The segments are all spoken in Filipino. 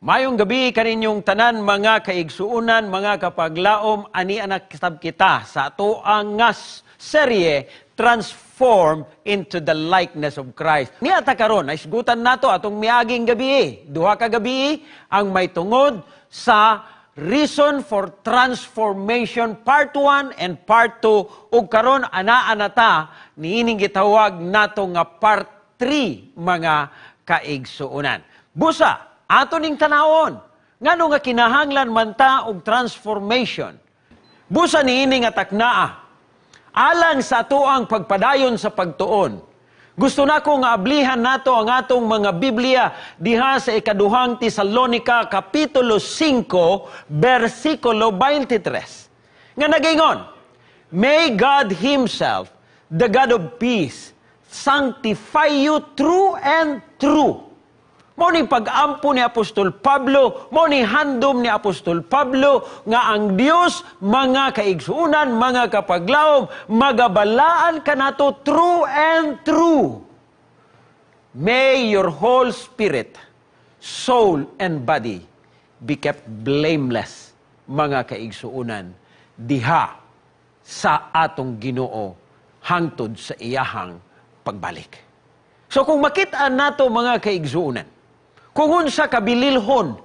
Mayong gabi kaninyong tanan mga kaigsuunan, mga kapaglaom, ani anak kitab kita sa ato ang serye Transform into the likeness of Christ. Niya ta karon isgutan nato atong miaging gabi, duha ka gabi ang may tungod sa Reason for Transformation Part 1 and Part 2 ug karon ana ta niining gitawag nato nga Part 3 mga kaigsuunan. Busa ato ning tanawon, ngano nga kinahanglan man ta og transformation. Busa niini nga taknaa, alang sa atoang pagpadayon sa pagtuon. Gusto nako nga ablihan nato ang atong mga Biblia diha sa ikaduhang Tesalonica Kapitulo 5, versikulo 23. Nga nagingon, May God Himself, the God of peace, sanctify you true and true. Mo ni pag-ampo ni Apostol Pablo, mo ni handom ni Apostol Pablo, nga ang Dios, mga kaigsuunan, mga kapaglaom, magabalaan ka nato true and true. May your whole spirit, soul, and body be kept blameless, mga kaigsuunan, diha sa atong Ginoo hangtod sa iyahang pagbalik. So kung makita nato mga kaigsuunan, kung unsa kabililhon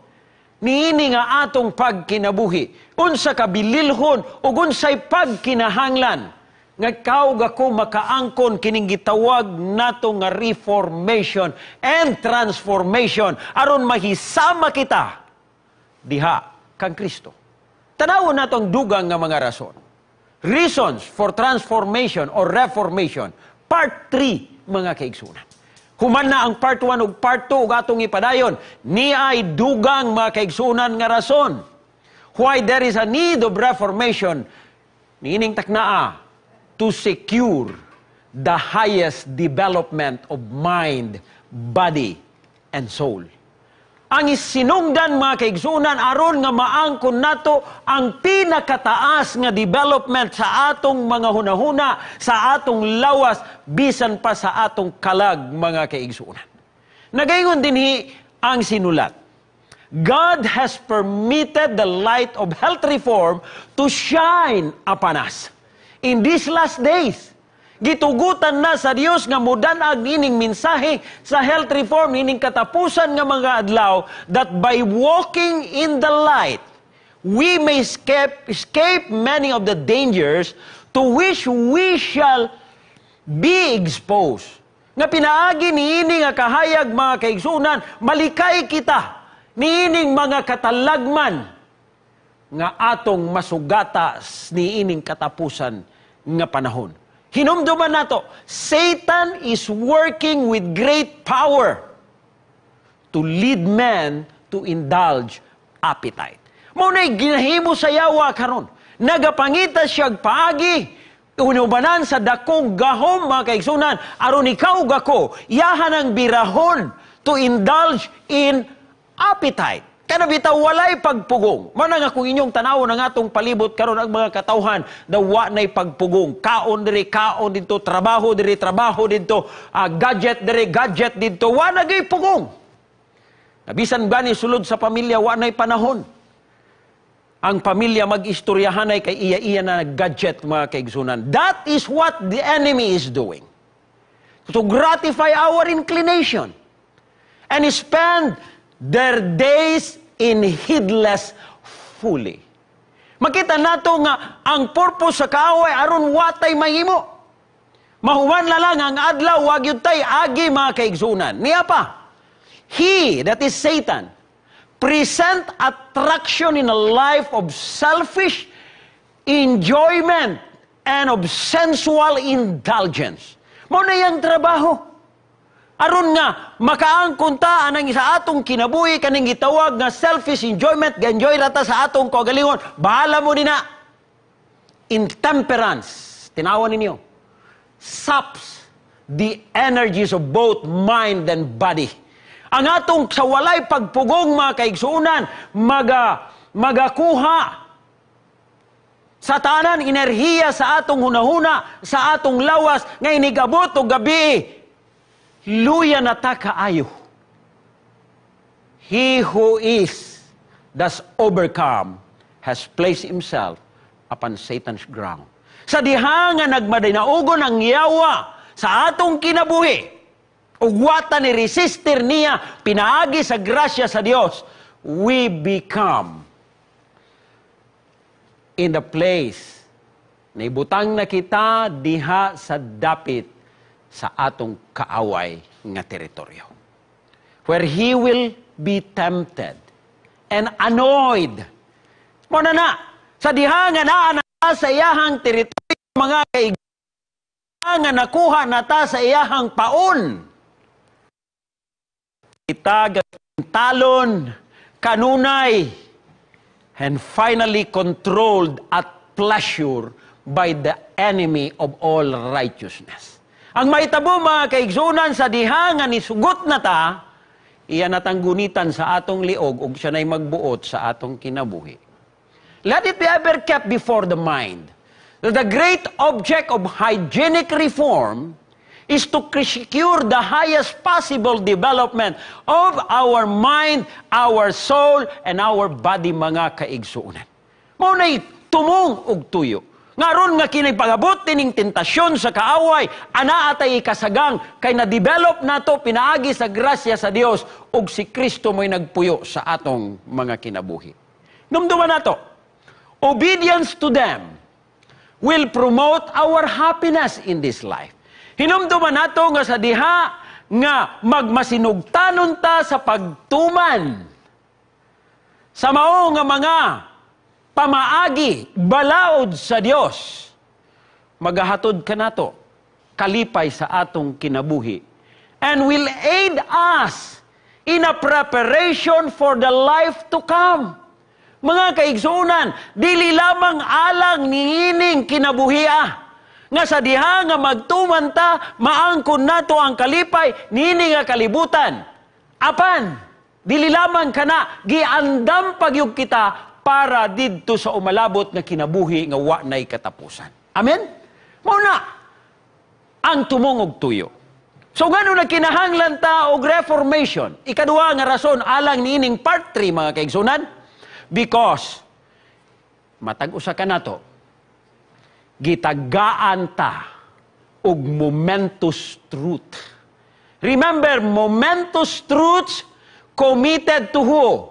niini nga atong pagkinabuhi, unsa kabililhon ug unsay pagkinahanglan nga kaog-ako makaangkon kining gitawag nato nga reformation and transformation aron mahisama kita diha kang Kristo. Tanawon nato ang dugang nga mga rason. Reasons for transformation or reformation, part 3 mga kaigsuunan. Human na ang part 1 ug part 2 ug atong ipadayon, ni ay dugang mga kaigsuunan nga rason why there is a need of reformation, niining taknaa, to secure the highest development of mind, body, and soul. Ang isinungdan mga kaigsuunan aron nga maangkon nato ang pinakataas nga development sa atong mga hunahuna, sa atong lawas, bisan pa sa atong kalag mga kaigsuunan. Nagaingon dinhi ang sinulat. God has permitted the light of health reform to shine upon us in these last days. Gitugutan na sa Dios nga mudanag nining mensahe sa health reform, nining katapusan nga mga adlaw, that by walking in the light, we may escape many of the dangers to which we shall be exposed. Nga pinaagi niini nga kahayag mga kaigsuunan, malikay kita niining mga katalagman nga atong masugata niining katapusan nga panahon. Hinumduman nato, Satan is working with great power to lead men to indulge appetite. Maunay ginahimo sa yawa karon. Nagapangita siyag paagi, unubanan sa dakong gahom mga kaigsunan, aron ikaw gako, yahan ang birahon to indulge in appetite. Kana bitaw walay pagpugong. Mao nga kung inyong tanawon ang atong palibot karon ang mga katawhan na wa nay pagpugong. Kaon diri, kaon dito, trabaho diri, trabaho dito, gadget diri, gadget dito, wa na gay pugong. Bisan gani sulod sa pamilya wa nay panahon. Ang pamilya mag-istoryahanay kay iya-iya na gadget mga kaigsunan. That is what the enemy is doing. To gratify our inclination and spend their days in heedless folly. Makita nato nga ang purpose sa kaaway aron watay mahimo. Mahuman na lang ang adlaw wag yun tay agi mga kaigsunan. Niya pa, he, that is Satan, present attraction in a life of selfish enjoyment and of sensual indulgence. Mao na yang trabaho. Aron nga, makaangkon ta anang sa atong kinabuhi kaning gitawag nga selfish enjoyment, ga-enjoy rata sa atong kagalingon. Bahala mo din na. Intemperance, tinawan ninyo, saps the energies of both mind and body. Ang atong sa walay pagpugong mga kaigsuunan, magakuha sa tanan enerhiya sa atong hunahuna, sa atong lawas, nga inigabot o gabi, luya na ta kaayo. He who is thus overcome has placed himself upon Satan's ground. Sa diha nga nagmadinaugon ang yawa sa atong kinabuhi, ugwata ni resistir niya, pinaagi sa grasya sa Dios, we become in the place na ibutang na kita diha sa dapit sa atong kaaway nga teritoryo. Where he will be tempted and annoyed. Muna na, sa diha nga naa na sa iyahang teritoryo, mga kaibigan, nga nakuha na ta sa iyahang paon. Kita talon, kanunay, and finally controlled at pleasure by the enemy of all righteousness. Ang maitabo mga kaigsunan sa diha nga nisugot na ta, iyan natang gunitan sa atong liog ug siya na'y magbuot sa atong kinabuhi. Let it be ever kept before the mind that the great object of hygienic reform is to secure the highest possible development of our mind, our soul, and our body, mga kaigsuunan. Maunay tumong og tuyo. Ngaron nga kinay pagabot tining tentasyon sa kaaway, ana atay kasagang kay na-develop nato pinaagi sa grasya sa Dios ug si Kristo mo'y nagpuyo sa atong mga kinabuhi. Numduman nato, obedience to them will promote our happiness in this life. Hinumduman nato nga sa diha nga magmasinugtanon ta sa pagtuman sa mao nga mga pamaagi, balaod sa Dios. Magahatod ka nato, kalipay sa atong kinabuhi, and will aid us in a preparation for the life to come. Mga kaigsuunan, dili lamang alang niining kinabuhi nga sa diha nga magtuman ta, maangkon nato ang kalipay, nini nga kalibutan. Apan, dili lamang kana, giandam pagyug kita para didto sa umalabot nga kinabuhi nga wa nay katapusan. Amen? Muna, ang tumong og tuyo. So ngano na kinahanglan ta og reformation? Ikaduha nga rason alang niining part 3 mga kaigsunan, because matag-usa ka nato, gitagaan ta og momentous truth. Remember, momentous truths committed to who?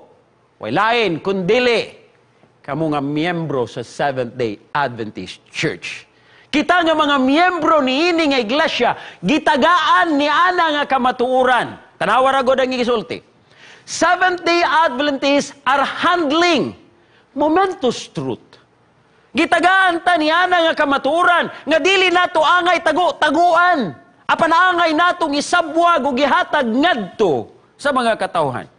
Walain, kundili, kamo nga miyembro sa Seventh-day Adventist Church. Kita nga mga miyembro ni ini nga iglesia, gitagaan ni ana nga kamatuuran. Tanawa ra gud ang gisulti. Seventh-day Adventists are handling momentous truth. Gitagaan ta niya nga kamaturan nga dili nato angay taguan. Apan angay natong isabwag ug gihatag ngadto sa mga katawhan.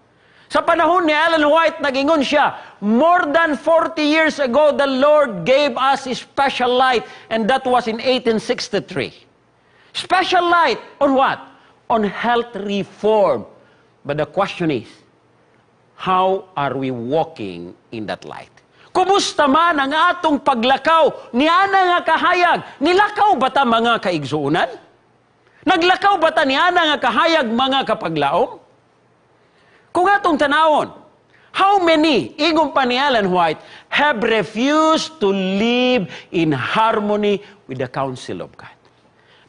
Sa panahon ni Ellen White nagingon siya, more than 40 years ago the Lord gave us a special light, and that was in 1863. Special light on what? On health reform. But the question is, how are we walking in that light? Kumusta man ang atong paglakaw ni ana nga kahayag? Nilakaw ba ta mga kaigsuunan? Naglakaw ba ta ni ana nga kahayag mga kapaglaom? Kung atong tanawon, how many, ingon pa ni Ellen White, have refused to live in harmony with the counsel of God?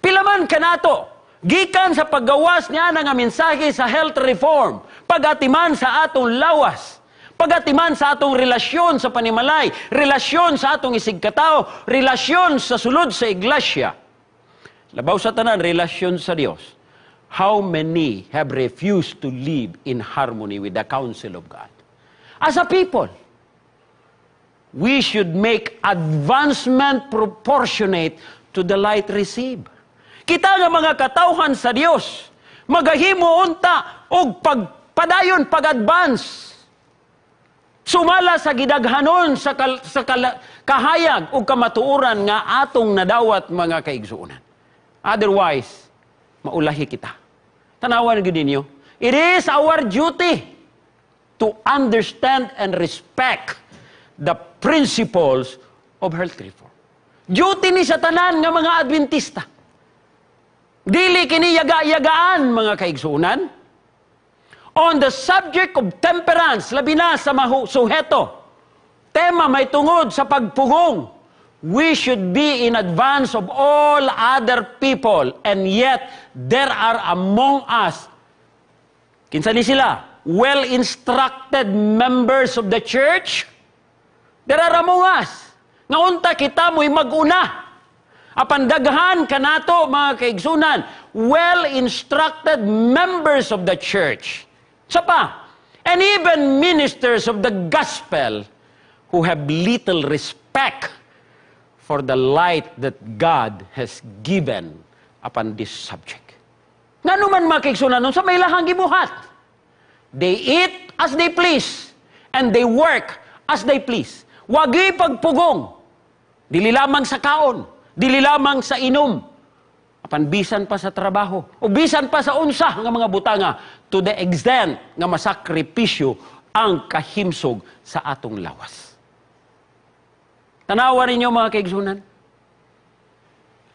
Pilaman ka nato, gikan sa paggawas niya nga mensahe sa health reform, pagatiman sa atong lawas, pagatiman sa atong relasyon sa panimalay, relasyon sa atong isigkatao, relasyon sa sulod sa iglesia. Labaw sa tanan, relasyon sa Dios. How many have refused to live in harmony with the counsel of God? As a people, we should make advancement proportionate to the light received. Kita nga mga katawhan sa Dios, magahimo unta og pagpadayon pag-advance. Sumala sa gidaghanon sa kahayag o kamatuoran nga atong nadawat mga kaigsuunan. Otherwise, maulahi kita. Tanawan gyud ninyo, it is our duty to understand and respect the principles of health reform. Duty ni sa tanan nga mga Adventista. Dili kini yaga-yagaan mga kaigsuunan. On the subject of temperance, labi na sa suheto, tema may tungod sa pagpugong. We should be in advance of all other people, and yet there are among us, kinsa ni sila, well-instructed members of the church. There are among us, nga unta kita mo'y mag-una. Apan daghan kanato, mga kaigsunan, well-instructed members of the church. Sapa, and even ministers of the gospel who have little respect for the light that God has given upon this subject. Nga naman mga kaigsunan, sa may lahang gibuhat, they eat as they please, and they work as they please. Wagi pagpugong, dili lamang sa kaon, dili lamang sa inom, apan bisan pa sa trabaho, o bisan pa sa unsa nga mga butanga, to the extent nga masakripisyo ang kahimsog sa atong lawas. Tanawa ninyo mga kaigsunan.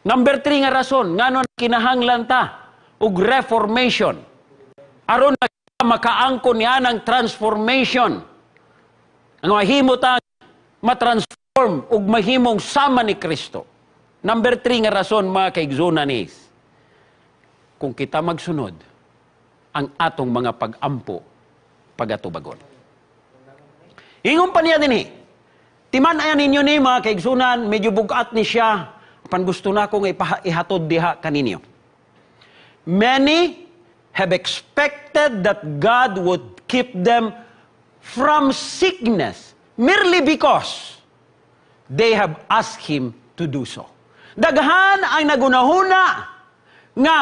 Number 3 nga rason, ngano kinahanglan ta og reformation. Aron na makaangkon niya ng transformation. Ang mahimo ta matransform ug mahimong sama ni Kristo. Number 3 nga rason mga kaigsunan is, kung kita magsunod ang atong mga pag-ampo pagatubagon. Ingon pa niya din timan-ayan ninyo ni mga kaigsunan, medyo bugat ni siya, pan gusto na akong ihatod diha kaninyo. Many have expected that God would keep them from sickness merely because they have asked Him to do so. Daghan ang nagunahuna nga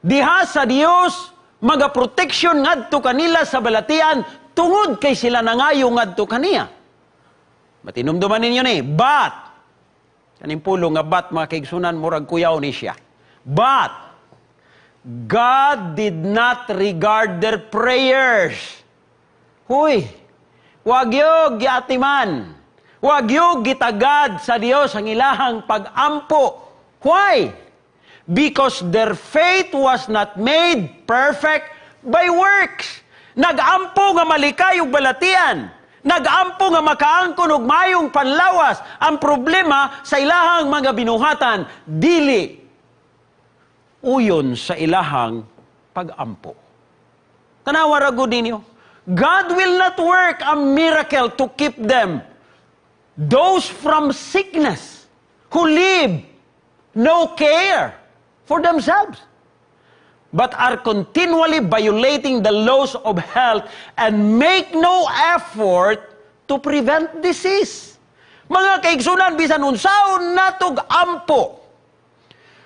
diha sa Dios magaproteksyon ngadto kanila sa balatian tungod kay sila nangayo ngadto kaniya. Matinumduman ninyo ni, but, kaning pulo nga but, mga kaigsunan, murag kuyaw ni siya. But, God did not regard their prayers. Huy, wag yung giatiman. Wag yung gitagad sa Diyos ang ilahang pag-ampo. Why? Because their faith was not made perfect by works. Nag-ampo nga malikay og balatian. Nag-ampo nga makaangkon og mayong panlawas. Ang problema sa ilahang mga binuhatan, dili uyon sa ilahang pag-ampo. Tanawa ra gud ninyo. God will not work a miracle to keep them, those from sickness, who live no care for themselves, but are continually violating the laws of health and make no effort to prevent disease. Mga kaigsunan, bisan unsaon natog ampo.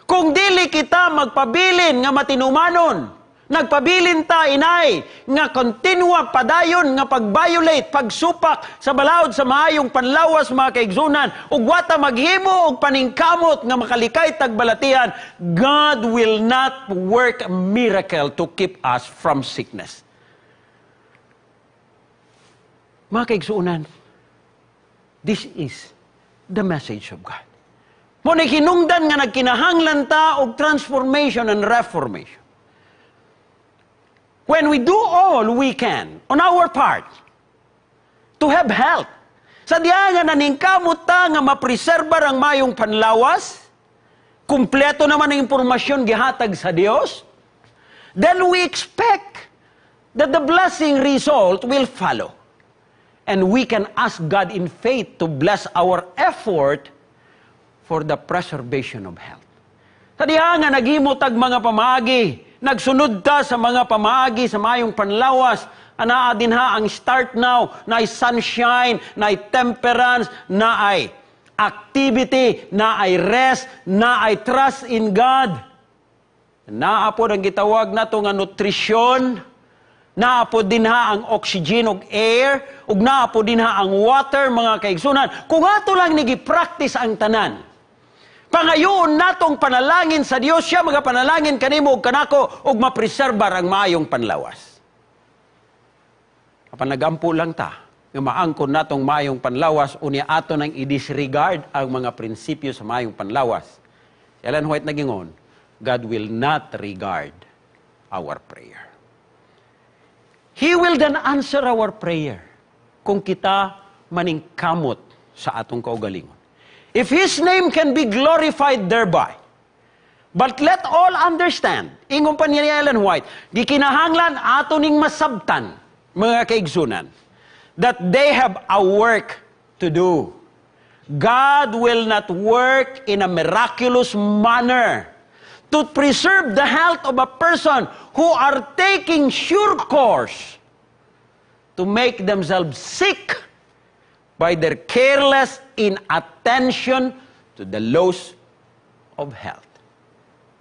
Kung dili kita magpabilin nga matinumanon, nagpabilin ta inay nga kontinua padayon nga pag-violate, pagsupak sa balaod sa maayong panlawas mga kaigsunan, ug wata maghimo og paningkamot nga makalikay tagbalatian, God will not work a miracle to keep us from sickness. Mga kaigsunan, this is the message of God. Muna hinungdan nga nagkinahanglan ta og transformation and reformation. When we do all we can on our part to have health, sa diya nga naningkamot ta nga mapreserbar ang mayong panlawas, kumpleto naman ang impormasyon gihatag sa Dios, then we expect that the blessing result will follow. And we can ask God in faith to bless our effort for the preservation of health. Sa diya nga naghimutag mga pamaagi, nagsunod ta sa mga pamaagi sa mayong panlawas, anaa din ha ang start now, na ay sunshine, na ay temperance, na ay activity, na ay rest, na ay trust in God. Naapod ang gitawag na ito nga nutrisyon, naapod din ha ang oxygen ug air, ug naapod din ha ang water, mga kaigsunan. Kung ato lang nigi-practice ang tanan, pangayoon natong panalangin sa Dios, siya magapanalangin kanimo ug kanako ug mapreserbar ang maayong panlawas. Apan nagampo lang ta nga maangkon natong maayong panlawas, unya ato nang i-disregard ang mga prinsipyo sa maayong panlawas. Si Ellen White nagingon, God will not regard our prayer. He will then answer our prayer kung kita maningkamot sa atong kaugalingon. If His name can be glorified thereby. But let all understand, ingon pa ni Ellen White, di kinahanglan ato ning masabtan, mga kaigsunan, that they have a work to do. God will not work in a miraculous manner to preserve the health of a person who are taking sure course to make themselves sick by their careless inattention to the laws of health.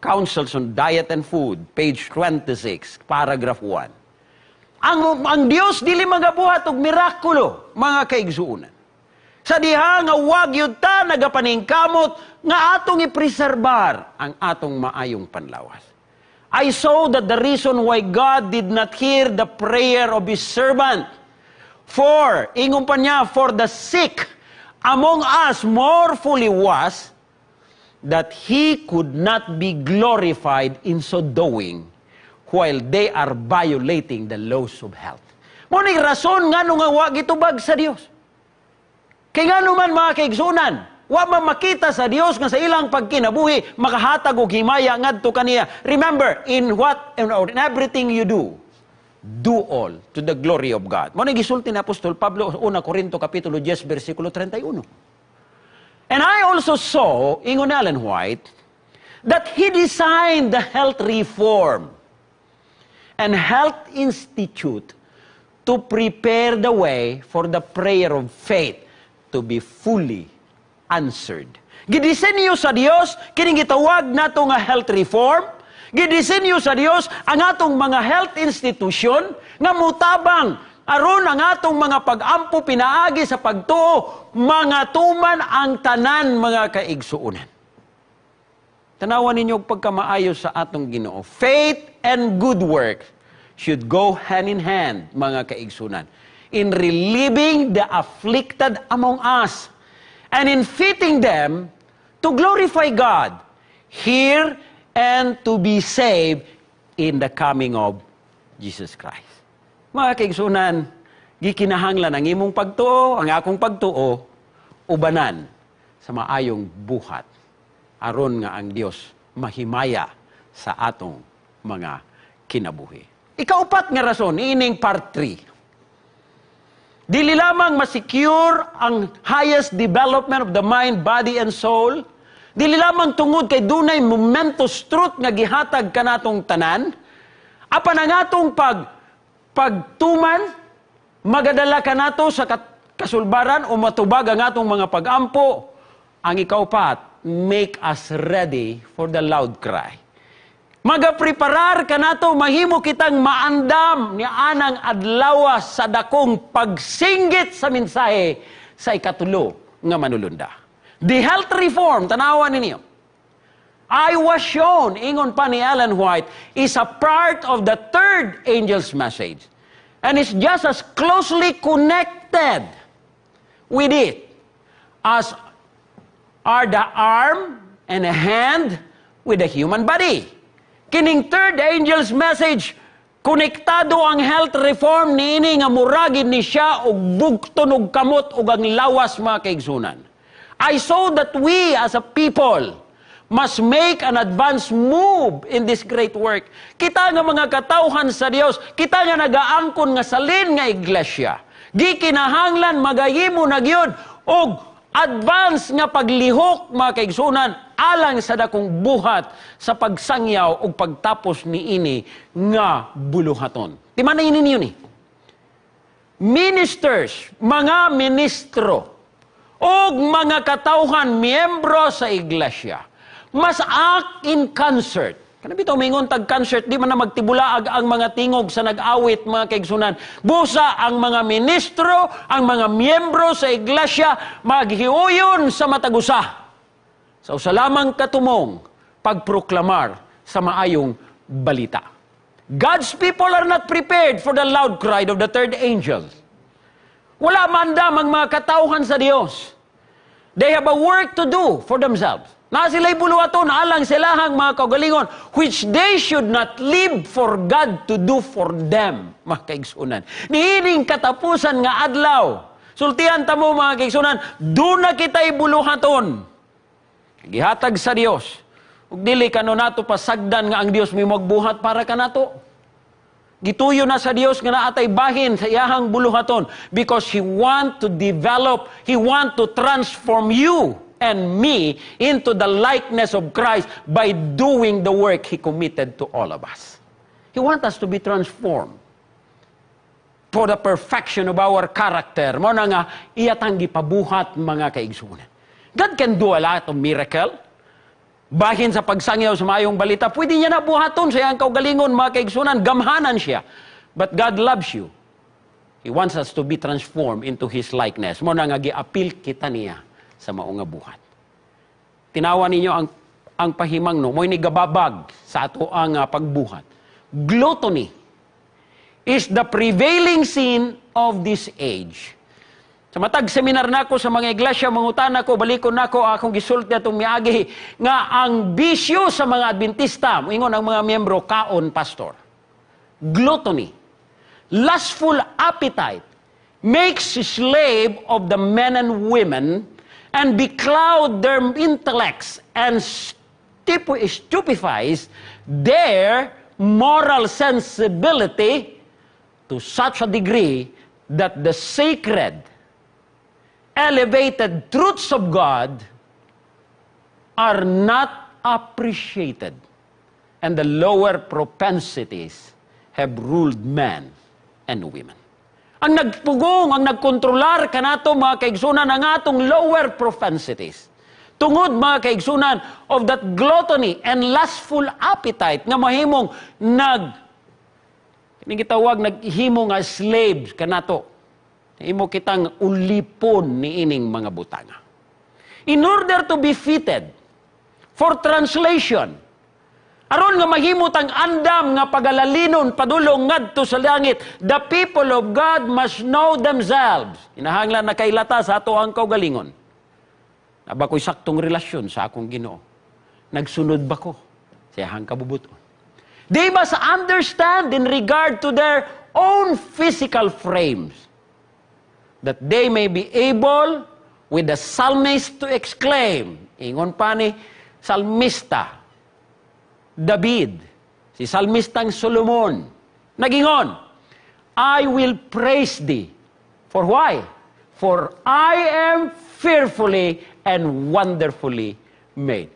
Counsels on Diet and Food, page 26, paragraph 1. Ang Dios dili magabuhat og mirakulo, mga kaigsuunan. Sa diha nga wag yun ta nagapaningkamot nga atong ipreserbar ang atong maayong panlawas. I saw that the reason why God did not hear the prayer of His servant ingon pa niya, for the sick among us more fully was that He could not be glorified in so doing while they are violating the laws of health. Mo ni rason nga nung nga wag itubag sa Dios. Kaya nga naman mga kaigsunan, wa man makita sa Dios nga sa ilang pagkinabuhi makahatag og himaya ngadto kaniya. Remember, in everything you do all to the glory of God. Mo ni gisulti ni Apostol Pablo 1 Corinto kapitulo 10 bersikulo 31. And I also saw, ingon Ellen White, that He designed the health reform and health institute to prepare the way for the prayer of faith to be fully answered. Gidisenyo sa Dios kining gitawag nato nga health reform. Gidisenyo sa Dios ang atong mga health institution nga mutabang aron ang atong mga pag-ampo pinaagi sa pagtuo mga tuman ang tanan mga kaigsuunan. Tanawan ninyo pagkamaayo sa atong Ginoo. Faith and good work should go hand in hand, mga kaigsunan, in relieving the afflicted among us and in fitting them to glorify God here and to be saved in the coming of Jesus Christ. Mga kaigsunan, gikinahanglan ang imong pagtuo, ang akong pagtuo, ubanan sa maayong buhat aron nga ang Dios mahimaya sa atong mga kinabuhi. Ikaupat nga rason, ining part 3. Dili lamang masecure ang highest development of the mind, body, and soul. Dili lamang tungod kay dunay momentous truth nga gihatag kanatong tanan. Apan ang atong pagtuman, magadala kanato sa kasulbaran o matubag ang atong mga pag-ampo. Ang ikaupat, make us ready for the loud cry. Magapreparar kanato mahimo kitang maandam ni anang adlawas sa dakong pagsinggit sa mensahe sa ikatulo nga manulunda. The health reform, tanawan ninyo. I was shown, ingon pa ni Ellen White, is a part of the third angel's message. And it's just as closely connected with it as are the arm and the hand with the human body. Kining third angel's message, konektado ang health reform niini nga muragid ni siya og bugton og kamot og ang lawas mga kaigsunan. I saw that we as a people must make an advance move in this great work. Kita nga mga katawhan sa Dios, kita nga nagaangkon nga salin nga iglesia. Gikinahanglan magahimo na gyud og advance nga paglihok mga kaigsunan alang sa dakong buhat sa pagsangyaw o pagtapos niini nga buluhaton. Di man na ninyo ni? Ministers, mga ministro, o mga katawhan, miyembro sa iglesia, must act in concert. Kana bitaw mingon tag concert, di man na magtibulaag ang mga tingog sa nag-awit mga kaigsunan. Busa ang mga ministro, ang mga miyembro sa iglesia, maghiuyon sa matagusa. Sa usalamang katumong, pagproklamar sa maayong balita. God's people are not prepared for the loud cry of the third angel. Wala mandam ang mga katawhan sa Dios. They have a work to do for themselves. Na sila'y buluhaton alang silahang mga kaugalingon, which they should not live for God to do for them, mga kaigsunan. Niining katapusan nga adlaw. Sultihan ta mo mga kaigsunan, do na kita'y buluhaton. Gihatag sa Dios. Ug dili kano nato pasagdan nga ang Dios may magbuhat para kanato. Gituyo na sa Dios nga naatay bahin sa iyahang buluhaton because He want to develop, He want to transform you and me into the likeness of Christ by doing the work He committed to all of us. He wants us to be transformed for the perfection of our character. Mo na nga, iyatang gipabuhat mga kaigsunan. God can do a lot of miracle. Bahin sa pagsangyaw sa mayong balita, pwede niya na buhaton sa iyang kaugalingon mga kaigsunan, gamhanan siya. But God loves you. He wants us to be transformed into His likeness. Mo na nga, giapil kita niya sa maunga buhat. Tinawa ninyo ang pahimang no, mo'y nigababag sa ato ang pagbuhat. Gluttony is the prevailing sin of this age. Sa matag seminar nako sa mga iglesia, mangutan nako, balikon nako akong gisulti atong miagi nga ang bisyo sa mga Adventista, moingon ang mga miyembro kaon pastor. Gluttony, lustful appetite makes slave of the men and women and becloud their intellects and stupefies their moral sensibility to such a degree that the sacred, elevated truths of God are not appreciated, and the lower propensities have ruled men and women. Ang nagpugong, ang nagkontrolar kanato mga kaigsunan ang atong lower propensities. Tungod mga kaigsunan of that gluttony and lustful appetite nga mahimong gitawag naghimo nga slaves kanato. Imo kitang ulipon ni ining mga butanga. In order to be fitted for translation, aron nga mahimot ang andam nga pagalalinon padulong ngadto sa langit, the people of God must know themselves. Inahanglan na kailata sa ato ang kaugalingon. Aba ko'y saktong relasyon sa akong Ginoo. Nagsunod ba ko sa iyang kabubuton? They must understand in regard to their own physical frames that they may be able with the psalmist to exclaim. Ingon pa ni salmista David, si salmistang Solomon, nagingon, I will praise thee. For why? For I am fearfully and wonderfully made.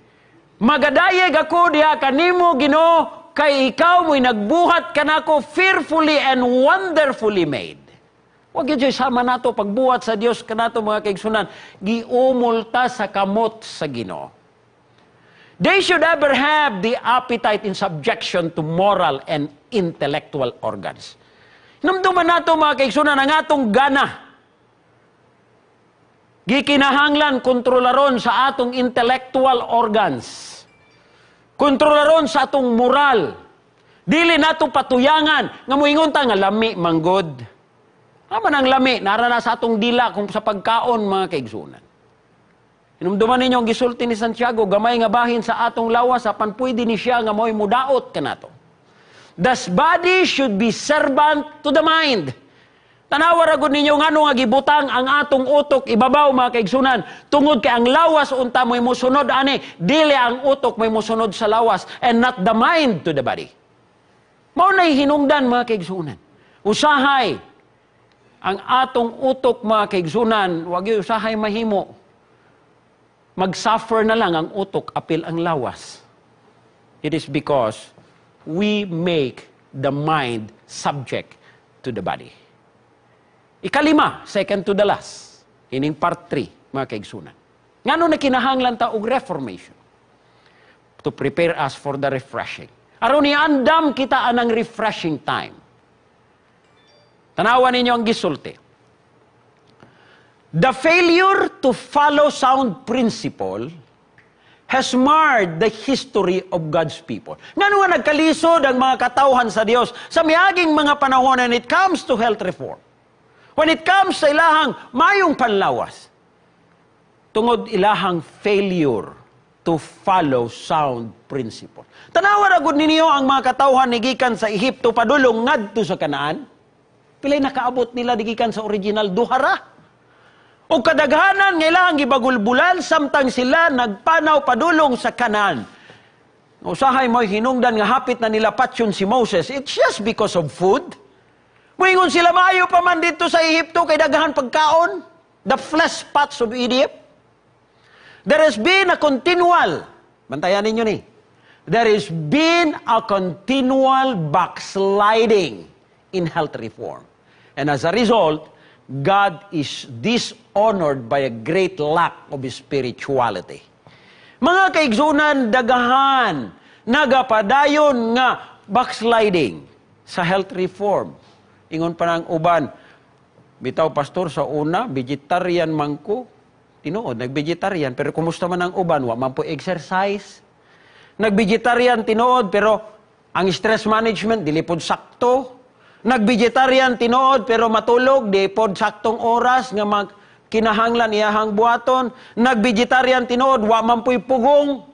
Magadayeg ako diha kanimo Ginoo, kay ikaw mo'y nagbuhat kanako fearfully and wonderfully made. Huwag yun sama nato pagbuhat sa Dios kanato mga kaigsunan, giumulta sa kamot sa Ginoo. They should ever have the appetite in subjection to moral and intellectual organs. Namduman nato mga kaigsunan ang atong gana. Gikinahanglan kontrolaron sa atong intellectual organs. Kontrolaron sa atong moral. Dili nato patuyangan nga moingon ta nga lami manggod. Aman ang lami narana sa atong dila kung sa pagkaon mga kaigsunan. Inumduman ninyo ang gisulti ni Santiago, gamay nga bahin sa atong lawas, apan pwede ni siya nga mo'y mudaot kanato. This body should be servant to the mind. Tanawa ragod ninyo ngano nga gibutang ang atong utok ibabaw mga kaigsunan, tungod kay ang lawas unta mo'y musunod ani, dili ang utok mo'y musunod sa lawas, and not the mind to the body. Mao na'y hinungdan mga kaigsunan. Usahay ang atong utok mga kaigsunan, wag yung usahay mahimo. Mag-suffer na lang ang utok, apil ang lawas. It is because we make the mind subject to the body. Ikalima, second to the last. Ining part 3, mga kaigsunan. Ngano na kinahanglan ta og reformation? To prepare us for the refreshing. Aron ni andam kita anang refreshing time. Tanawan ninyo ang gisulti. The failure to follow sound principle has marred the history of God's people. Ngano nga nagkalisod ang mga katawhan sa Dios sa miaging mga panahon when it comes to health reform. When it comes sa ilahang mayong panlawas. Tungod ilahang failure to follow sound principle. Tanawa ra gud ninyo ang mga katawhan ni gikan sa Ehipto padulong ngadto sa Kanaan. Pilay nakaabot nila gikan sa original duhara. O kadaghanan nga ilang gibagulbulan samtang sila nagpanaw padulong sa Kanaan. Usahay mo'y hinungdan nga hapit na nila patyon si Moses. It's just because of food. Moingon sila maayo pa man dito sa Ehipto kay daghan pagkaon. The flesh pots of Egypt. There has been a continual, bantayan ninyo ni, there has been a continual backsliding in health reform. And as a result, God is dishonored by a great lack of spirituality. Mga kaigsunan, dagahan, nagapadayon nga backsliding sa health reform. Ingon pa ng uban, bitaw pastor sa una, vegetarian man ko, tinuod, nag-vegetarian, pero kumusta man ang uban, wa man po exercise. Nag-vegetarian, tinuod, pero ang stress management, dilipod sakto. Nag-vegetarian, tinuod, pero matulog, dilipod saktong oras, nga kinahanglan iyahang buhaton. Nag-vegetarian, tinuod, wa man po'y pugong.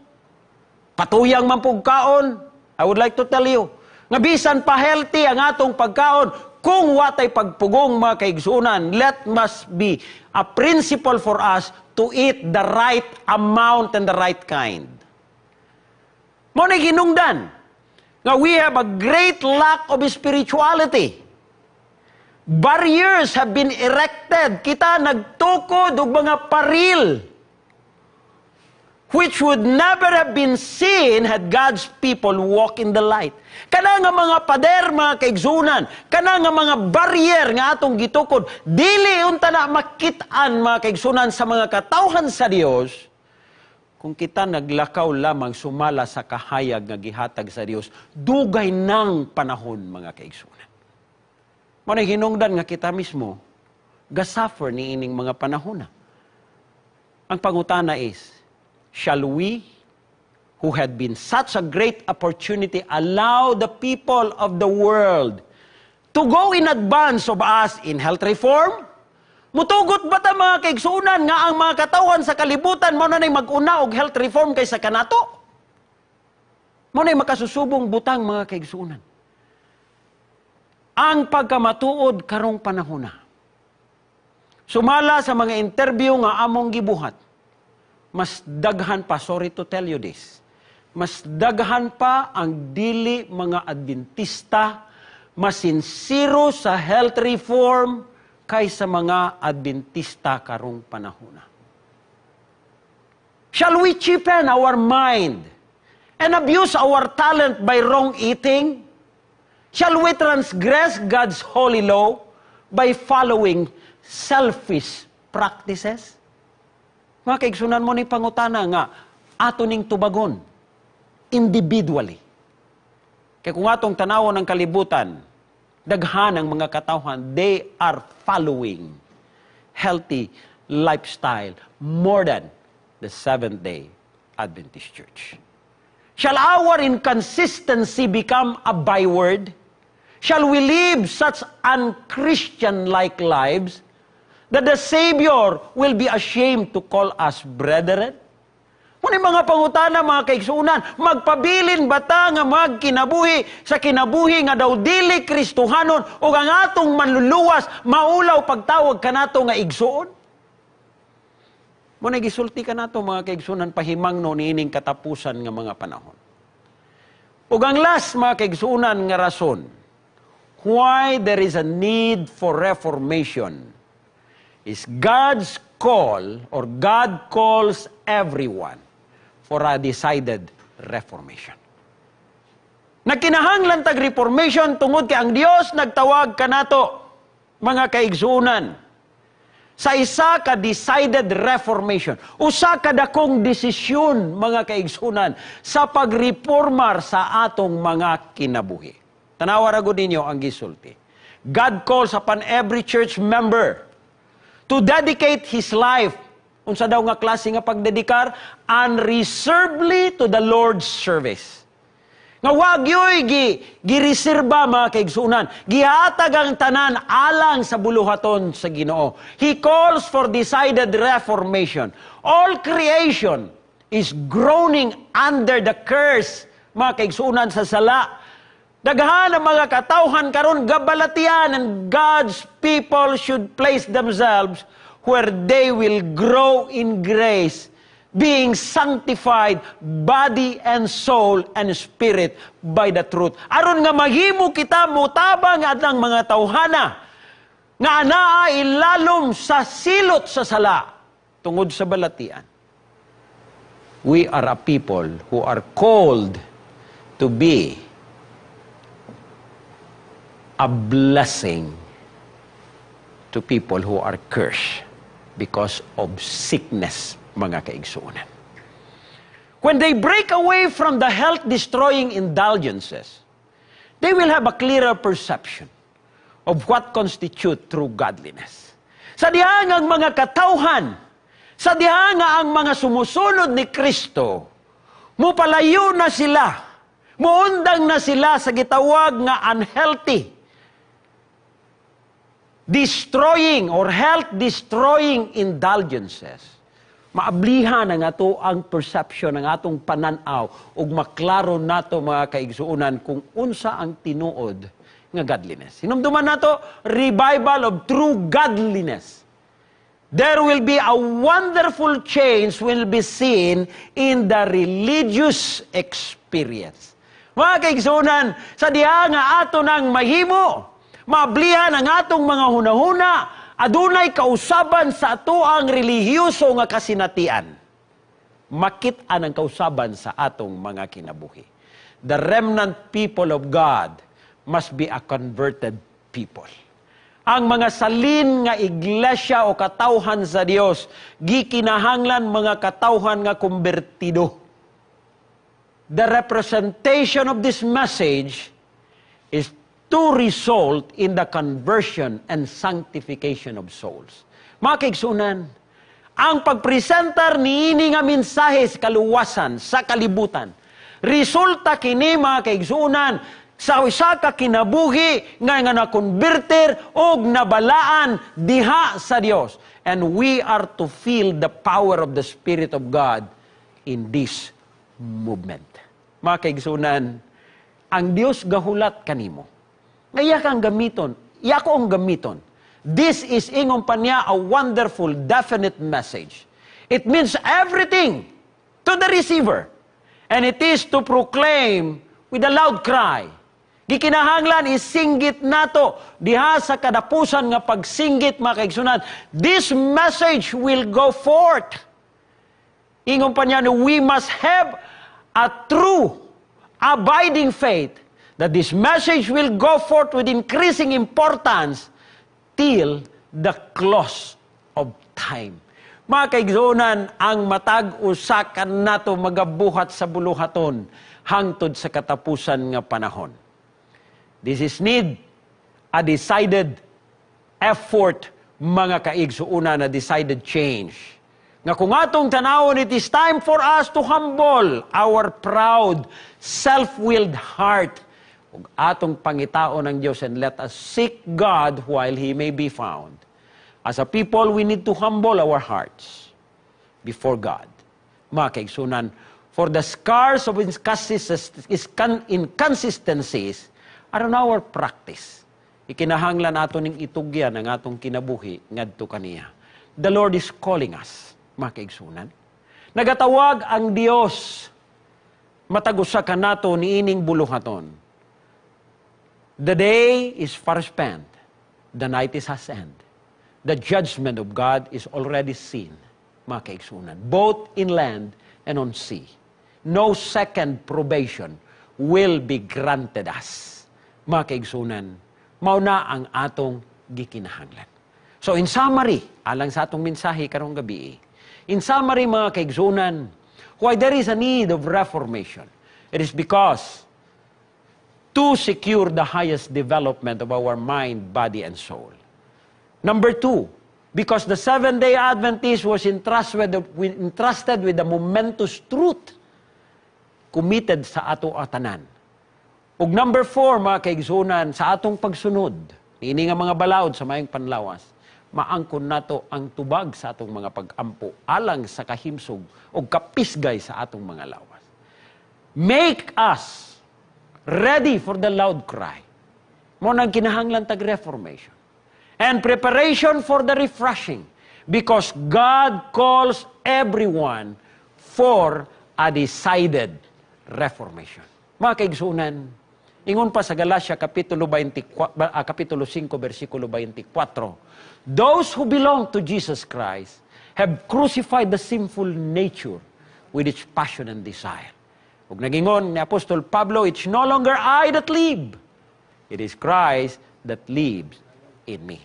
Patuyang man pong kaon. I would like to tell you, nga bisan pa healthy ang atong pagkaon, kung watay pagpugong mga kaigsunan, let must be a principle for us to eat the right amount and the right kind. Mo na ginungdan nga we have a great lack of spirituality. Barriers have been erected. Kita nagtukod og mga paril which would never have been seen had God's people walk in the light. Kana nga mga pader, mga kaigsunan, kana nga mga barrier nga atong gitukod, dili unta na makitaan, mga kaigsunan, sa mga katawhan sa Dios, kung kita naglakaw lamang sumala sa kahayag nga gihatag sa Dios, dugay ng panahon, mga kaigsunan. Mao nay hinungdan nga kita mismo ga-suffer ni ining mga panahon. Ang pangutana is, shall we, who had been such a great opportunity, allow the people of the world to go in advance of us in health reform? Mutugot ba ta mga kaigsunan nga ang mga katawhan sa kalibutan mo na mag-una og health reform kaysa kanato? Mo na makasusubong butang mga kaigsunan. Ang pagkamatuod karong panahon na. Sumala sa mga interview nga among gibuhat, mas daghan pa, sorry to tell you this, mas daghan pa ang dili mga Adventista masinsiro sa health reform kaysa mga Adventista karong panahon. Shall we cheapen our mind and abuse our talent by wrong eating? Shall we transgress God's holy law by following selfish practices? Mga kaigsunan mo ni pangutana nga, ato ning tubagon, individually. Kaya kung atong tanawon ng kalibutan, daghan ang mga katawhan, they are following healthy lifestyle more than the Seventh-day Adventist Church. Shall our inconsistency become a byword? Shall we live such unchristian-like lives that the Savior will be ashamed to call us brethren? Muna mga pangutana, mga kaigsunan, magpabilin bata nga magkinabuhi sa kinabuhi nga daw dili Kristohanon o ang atong manluluwas maulaw pagtawag kanato nga igsuon? Muna gisulti kanato mga kaigsunan pahimang no niining katapusan nga mga panahon. O ang last mga kaigsunan nga rason why there is a need for reformation is God's call, or God calls everyone for a decided reformation. Nagkinahanglan tag reformation tungod kay ang Dios nagtawag kanato, mga kaigsunan, sa isa ka decided reformation. Usa ka dakong desisyon, mga kaigsunan, sa pagreformar sa atong mga kinabuhi. Tanawa ra gud ninyo ang gisulti. God calls upon every church member to dedicate his life, unsa daw nga klase nga pagdedikar, unreservedly to the Lord's service. Nga wag yoy gireserba mga kaigsunan, gihatag ang tanan alang sa buluhaton sa Ginoo. He calls for decided reformation. All creation is groaning under the curse, mga kaigsuunan sa sala. Daghan ang mga katawhan karon gabalatian, and God's people should place themselves where they will grow in grace, being sanctified, body and soul and spirit by the truth. Aron nga maghimo kita mutabang atang mga tawhana nga anaa ilalom sa silot sa sala tungod sa balatian. We are a people who are called to be a blessing to people who are cursed because of sickness, mga kaigsuunan. When they break away from the health-destroying indulgences, they will have a clearer perception of what constitutes true godliness. Sa diha nga ang mga katawhan, sa diha nga ang mga sumusunod ni Kristo, mupalayo na sila, muundang na sila sa gitawag nga unhealthy, destroying or health-destroying indulgences. Maablihan ang ato ang perception, ang atong pananaw, ug maklaro nato mga kaigsuunan kung unsa ang tinuod nga godliness. Hinumduman nato, revival of true godliness. There will be a wonderful change will be seen in the religious experience. Mga kaigsuunan, sa diha nga ato nang mahimo, maablihan ang atong mga hunahuna, adunay kausaban sa ato ang relihiyoso nga kasinatian. Makit-an ang kausaban sa atong mga kinabuhi. The remnant people of God must be a converted people. Ang mga salin nga iglesia o katawhan sa Dios, gikinahanglan mga katawhan nga kumbertido. The representation of this message is to result in the conversion and sanctification of souls. Mga kaigsunan, ang pagpresentar niini nga mensahe sa kaluwasan, sa kalibutan, resulta kini mga kaigsunan sa usa ka kinabuhi nga nakonverter og nabalaan diha sa Dios. And we are to feel the power of the Spirit of God in this movement. Mga kaigsunan, ang Dios gahulat kanimo. Iya kang gamiton, iya ko ang gamiton. This is ingon pa niya a wonderful, definite message. It means everything to the receiver. And it is to proclaim with a loud cry. Gikinahanglan isinggit nato diha sa kadapusan nga pagsinggit mga kaigsunan. This message will go forth. Ingon pa niya, we must have a true, abiding faith that this message will go forth with increasing importance till the close of time. Mga kaigsunan, ang matag usakan nato magabuhat sa buluhaton hangtod sa katapusan nga panahon. This is need a decided effort, mga kaigsuunan, a decided change. Nga kung atong tanawon, it is time for us to humble our proud, self-willed heart ug atong pangitaon ng Diyos, and let us seek God while He may be found. As a people, we need to humble our hearts before God. Mga kaigsunan, for the scars of inconsistencies are on our practice. Ikinahanglan nato ning itugyan ang atong kinabuhi ngadto kaniya. The Lord is calling us, mga kaigsunan. Nagatawag ang Dios matagusa ka nato niining buluhaton. The day is far spent, the night is has end. The judgment of God is already seen, mga kaigsunan, both in land and on sea. No second probation will be granted us. Mga kaigsunan, mauna ang atong gikinahanglan. So in summary, alang sa atong mensahe karong gabi, in summary mga kaigsunan, why there is a need of reformation, it is because to secure the highest development of our mind, body, and soul. Number 2, because the Seventh-day Adventist was entrusted with the momentous truth committed sa ato atanan. Ug number 4, mga kaigsunan, sa atong pagsunod, ini nga mga balaod sa mayong panlawas, maangkon nato ang tubag sa atong mga pag-ampo alang sa kahimsog o kapisgay sa atong mga lawas. Make us ready for the loud cry. Mo nang kinahanglan tag reformation. And preparation for the refreshing. Because God calls everyone for a decided reformation. Mga kaigsunan, ingon pa sa Galacia Kapitulo 5, versikulo 24, those who belong to Jesus Christ have crucified the sinful nature with its passion and desire. Ug nagingon ni Apostol Pablo, it's no longer I that live. It is Christ that lives in me.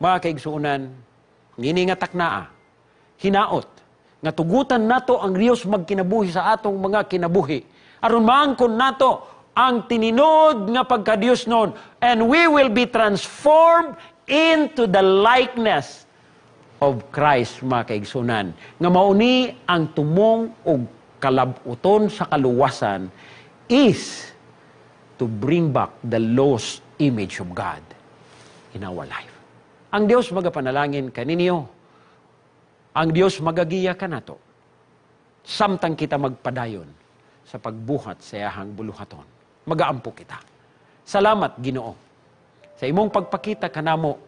Mga kaigsunan, ngini nga taknaa, hinaot, nga tugutan nato ang Dios magkinabuhi sa atong mga kinabuhi. Aron maangkon nato ang tininod nga pagka-Dios noon, and we will be transformed into the likeness of Christ, mga kaigsunan. Nga mauni ang tumong o kalabuton sa kaluwasan is to bring back the lost image of God in our life. Ang Dios magapanalangin kaninyo. Ang Dios magagiya ka nato. Samtang kita magpadayon sa pagbuhat sa iyahang buluhaton. Magaampo kita. Salamat, Ginoo, sa imong pagpakita kanamo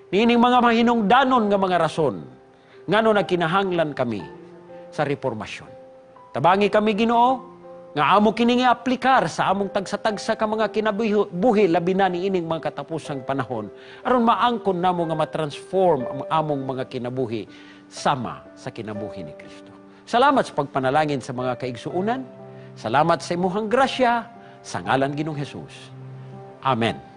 niining mga mahinungdanon nga mga rason ngano nagkinahanglan kami sa reformasyon. Tabangi kami, Ginoo, nga amo kini nga aplikar sa among tagsa-tagsa ka mga kinabuhi labi na ni ining mga katapusang panahon aron maangkon namo nga matransform ang among mga kinabuhi sama sa kinabuhi ni Kristo. Salamat sa pagpanalangin sa mga kaigsuunan. Salamat sa imuhang grasya sa ngalan Ginoong Hesus. Amen.